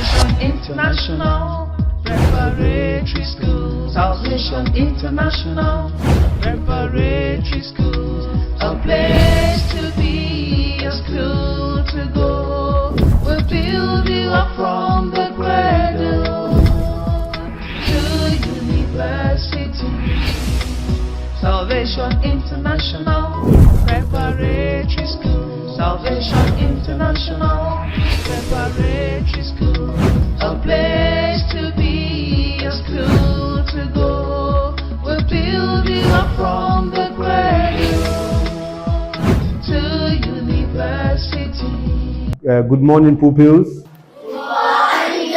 Salvation International Preparatory School. Salvation International Preparatory School. A place to be, a school to go. We'll build you up from the cradle to university. Salvation International Preparatory School. Salvation International Preparatory School. A place to be, a school to go. We'll build you up from the cradle to university. Good morning, pupils. Good morning,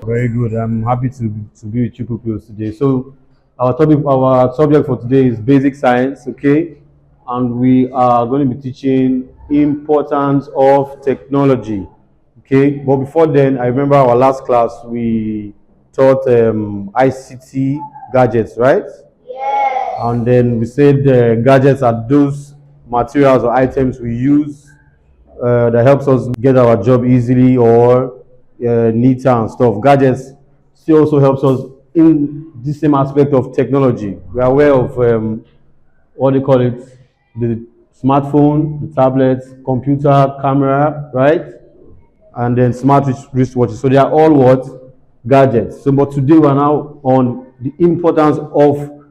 very good. I'm happy to be with you, pupils, today. So, our subject for today is basic science, okay? And we are going to be teaching importance of technology, okay? But before then, I remember our last class we taught ICT gadgets, right? Yes. And then we said gadgets are those materials or items we use that helps us get our job easily or neater and stuff. Gadgets still also helps us in the same aspect of technology. We are aware of what they call it, the smartphone, the tablet, computer, camera, right? And then smart wristwatches. So they are all what? Gadgets. So but today we are now on the importance of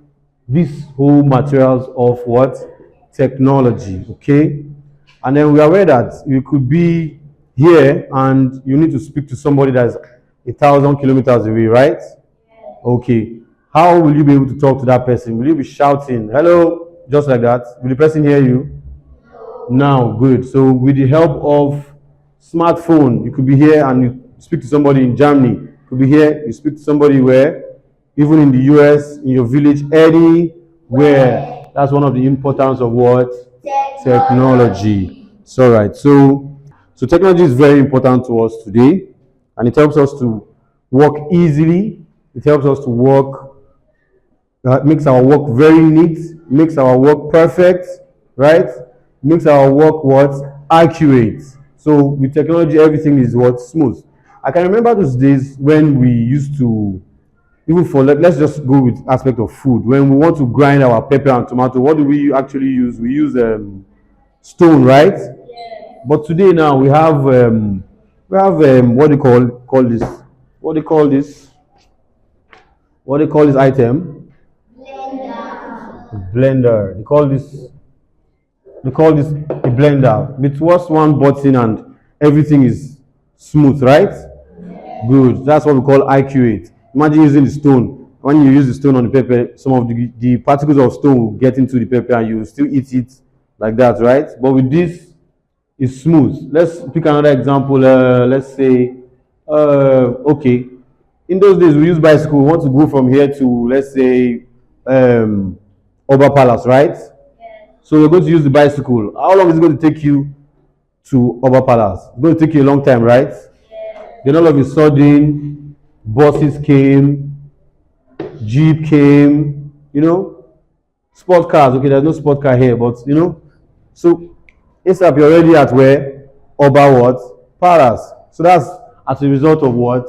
these whole materials of what? Technology, okay? And then we are aware that you could be here and you need to speak to somebody that's 1,000 kilometers away, right? Okay. How will you be able to talk to that person? Will you be shouting, hello, just like that? Will the person hear you? No. Good. So with the help of smartphone, you could be here and you speak to somebody in Germany. You could be here, you speak to somebody where, even in the US, in your village, anywhere. That's one of the importance of what? Technology. It's all right. So technology is very important to us today, and it helps us to work easily. It helps us to work, makes our work very neat, makes our work perfect, right? Makes our work what? Accurate. So with technology, everything is what? Smooth. I can remember those days when we used to, even for, let's just go with aspect of food. When we want to grind our pepper and tomato, what do we actually use? We use stone, right? Yes. But today now we have what do you call this? What do you call this? What do you call this item? Blender. They call this a blender. With just one button and everything is smooth, right? Yes. Good. That's what we call accurate. Imagine using the stone. When you use the stone on the pepper, some of the particles of stone will get into the pepper and you will still eat it like that, right? But with this, it's smooth. Let's pick another example. Let's say, okay, in those days we use bicycle. We want to go from here to, let's say, Oba Palace, right? Yes. So we're going to use the bicycle. How long is it going to take you to Oba Palace? It's going to take you a long time, right? Yes. Then all of a sudden, buses came, Jeep came, sport cars. Okay, there's no sport car here, but so ASAP you're already at where? Oba what? Palace. So that's as a result of what?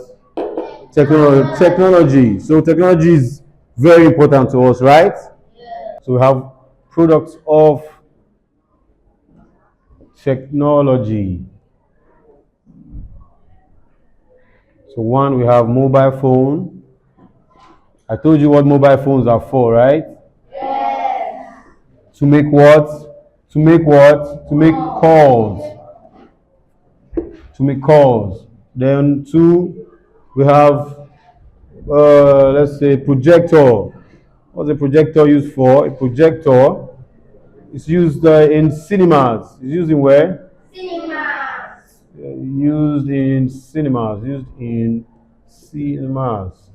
Technology. So technology is very important to us, right? Yeah. So we have products of technology. So one, we have mobile phone. I told you what mobile phones are for, right? Yes. To make what? To make what? To make calls. To make calls. Then two, we have, let's say, projector. What's a projector used for? A projector is used in cinemas. It's used in where? Cinemas. Used in cinemas.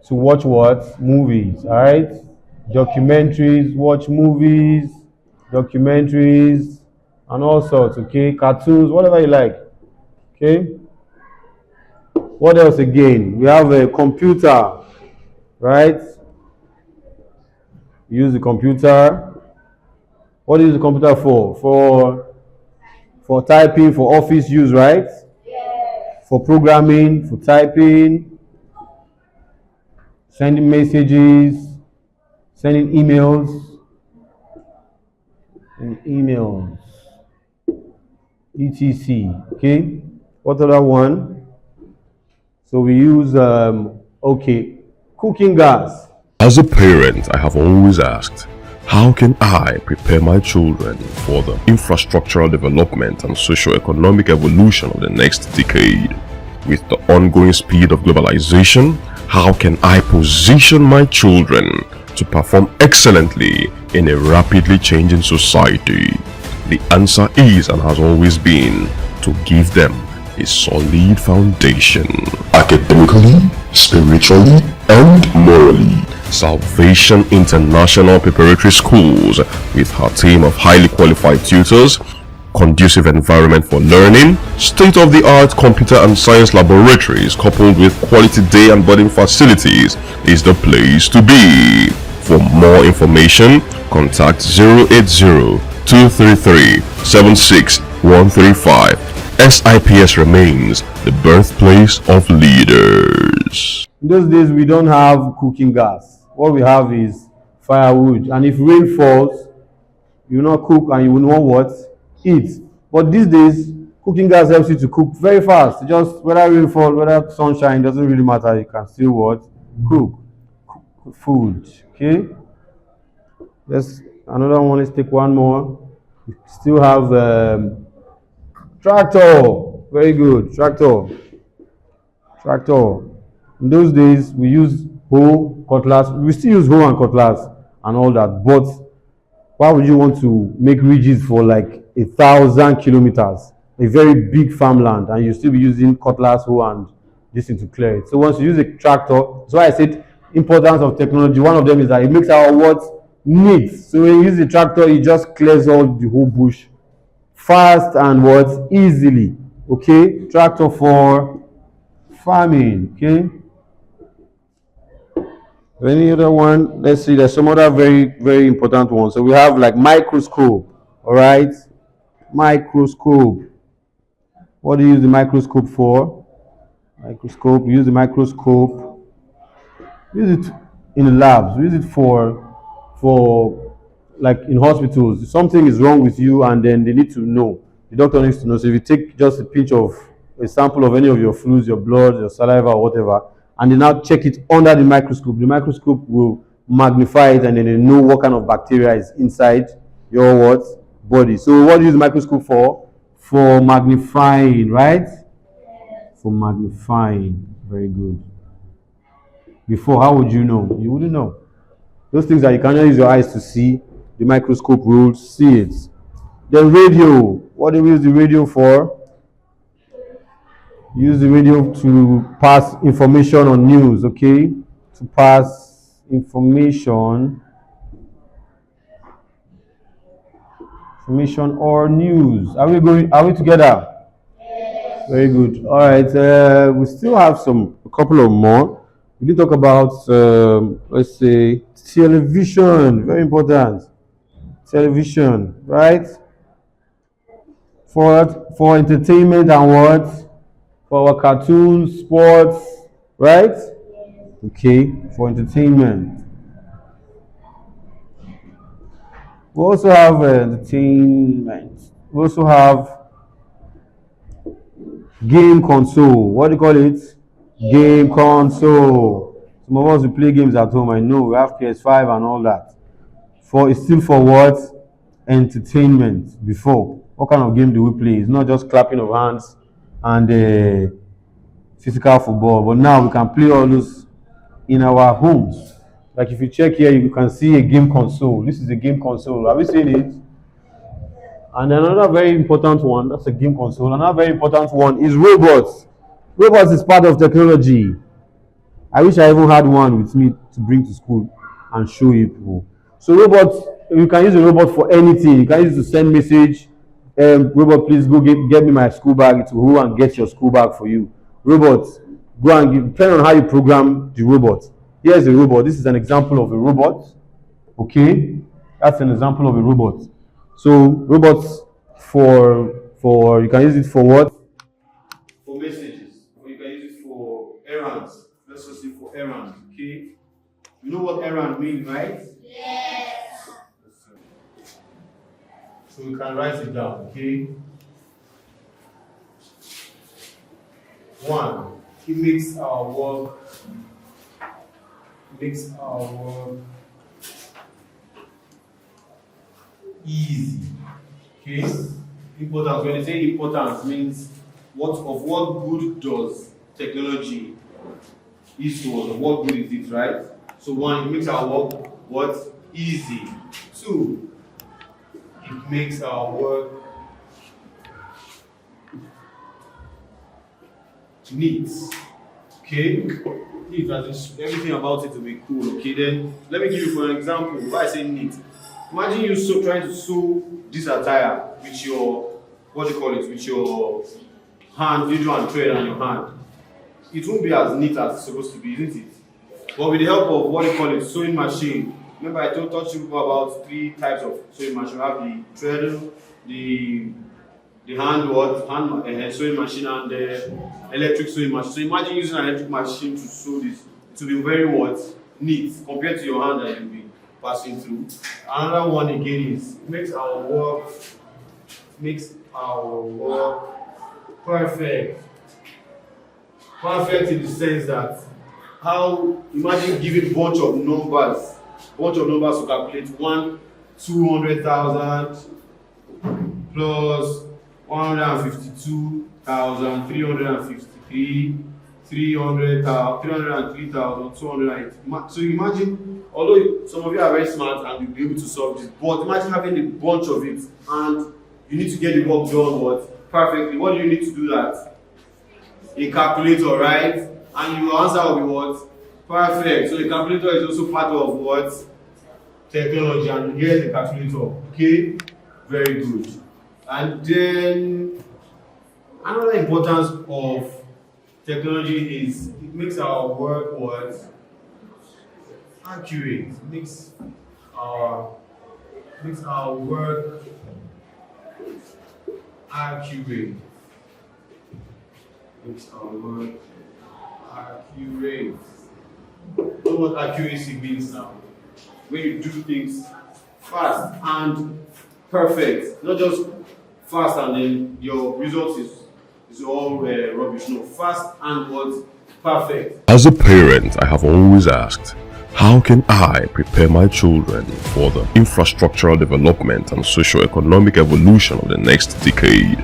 To watch what? Movies, alright? Documentaries, watch movies, documentaries, and all sorts, okay? Cartoons, whatever you like, okay? What else again? We have a computer, right? Use the computer. What is the computer for? For typing, for office use, right? Yes. for programming, for typing, sending messages, sending emails, etc. Okay, what other one? So we use cooking gas. As a parent, I have always asked, how can I prepare my children for the infrastructural development and socio-economic evolution of the next decade? With the ongoing speed of globalization, how can I position my children to perform excellently in a rapidly changing society? The answer is and has always been to give them a solid foundation. Academically, spiritually, and morally. Salvation International Preparatory Schools, with her team of highly qualified tutors, conducive environment for learning, state-of-the-art computer and science laboratories coupled with quality day and boarding facilities, is the place to be. For more information, contact 080-233-76135. SIPS remains the birthplace of leaders. In those days, we don't have cooking gas. What we have is firewood. And if rain falls, you will not cook and you will not what? Eat. But these days, cooking gas helps you to cook very fast. Just whether rain falls, whether sunshine, doesn't really matter. You can still what? Cook food. Okay? Let's another one. Let's take one more. We still have tractor. Very good. Tractor. In those days, we use hoe, cutlass. We still use hoe and cutlass and all that. But why would you want to make ridges for like 1,000 kilometers, a very big farmland, and you still be using cutlass, hoe, and this thing to clear it? So once you use a tractor, that's why I said importance of technology. One of them is that it makes our work neat. So when you use the tractor, it just clears all the whole bush fast and what? Easily. Okay? Tractor for farming. Okay? Any other one? Let's see. There's some other very, very important ones. So we have like microscope. All right? Microscope. What do you use the microscope for? Microscope. You use the microscope. Use it in the labs. Use it for like in hospitals. If something is wrong with you and then they need to know. The doctor needs to know. So if you take just a pinch of a sample of any of your fluids, your blood, your saliva, or whatever, and they now check it under the microscope will magnify it and then they know what kind of bacteria is inside your what? Body. So what do you use the microscope for? For magnifying, right? For magnifying. Very good. Before, how would you know? You wouldn't know. Those things that you cannot use your eyes to see, the microscope will see it. Then radio. What do we use the radio for? Use the radio to pass information on news, okay? To pass information or news. Are we together? Yes. Very good. All right. We still have a couple of more. We did talk about, let's say, television. Very important. Television, right? For entertainment and what? For our cartoons, sports, right? Okay, for entertainment. We also have entertainment. We also have game console. What do you call it? Game console. Some of us will play games at home. I know we have PS5 and all that. It's still for what? Entertainment. Before, what kind of game do we play? It's not just clapping of hands and physical football, but now we can play all those in our homes. Like if you check here, you can see a game console. This is a game console. Have you seen it? And another very important one, that's a game console. Another very important one is robots. Robots is part of technology. I wish I even had one with me to bring to school and show people. So robots, you can use a robot for anything. You can use it to send message. Robot, please go get me my school bag. It will go and get your school bag for you. Robots, go and depending on how you program the robot. Here's a robot. This is an example of a robot. Okay, that's an example of a robot. So robots for you can use it for what? For messages. You know what errand means, right? Yes. So we can write it down, okay? 1. It makes our work easy. Okay? Importance. When you say importance, means what good does technology is to us? What good is it, right? So 1, it makes our work easy. 2, it makes our work neat. Okay? Neat, as in everything about it will be cool. Okay, then let me give you for an example. Why I say neat? Imagine you trying to sew this attire with your with your hand, needle and thread on your hand. It won't be as neat as it's supposed to be, isn't it? But with the help of sewing machine. Remember I taught you about 3 types of sewing machine. We have the treadle, the hand sewing machine, and the electric sewing machine. So imagine using an electric machine to sew this. It will be very neat compared to your hand that you'll be passing through. Another one again is makes our work perfect. Perfect in the sense that imagine giving bunch of numbers to calculate 200,000 plus 152,353, 303,208. So imagine, although some of you are very smart and you'll be able to solve this, but imagine having a bunch of it and you need to get the work done perfectly. What do you need to do that? A calculator, right? And your answer will be what? Perfect. So the calculator is also part of what? Technology, and here's the calculator. Okay? Very good. And then another importance of technology is it makes our work accurate. It makes our work accurate. Makes our work accurate. You know what accuracy means now? When you do things fast and perfect, not just fast and then your result is all rubbish. No, fast and perfect. As a parent, I have always asked, how can I prepare my children for the infrastructural development and socio-economic evolution of the next decade?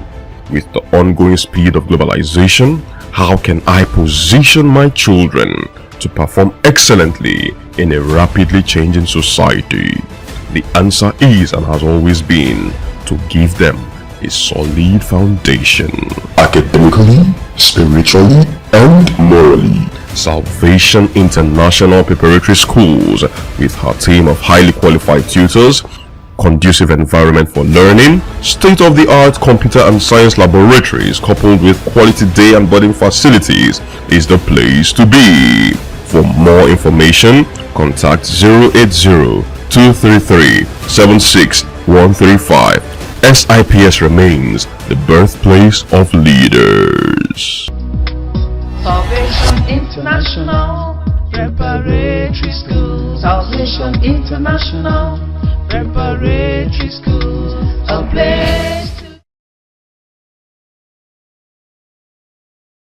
With the ongoing speed of globalization, how can I position my children to perform excellently in a rapidly changing society? The answer is and has always been to give them a solid foundation. Academically, spiritually, and morally. Salvation International Preparatory Schools, with her team of highly qualified tutors, conducive environment for learning, state-of-the-art computer and science laboratories coupled with quality day and boarding facilities, is the place to be. For more information, contact 080-233-76135. SIPS remains the birthplace of leaders. Salvation International Preparatory School. Salvation International Preparatory School. A place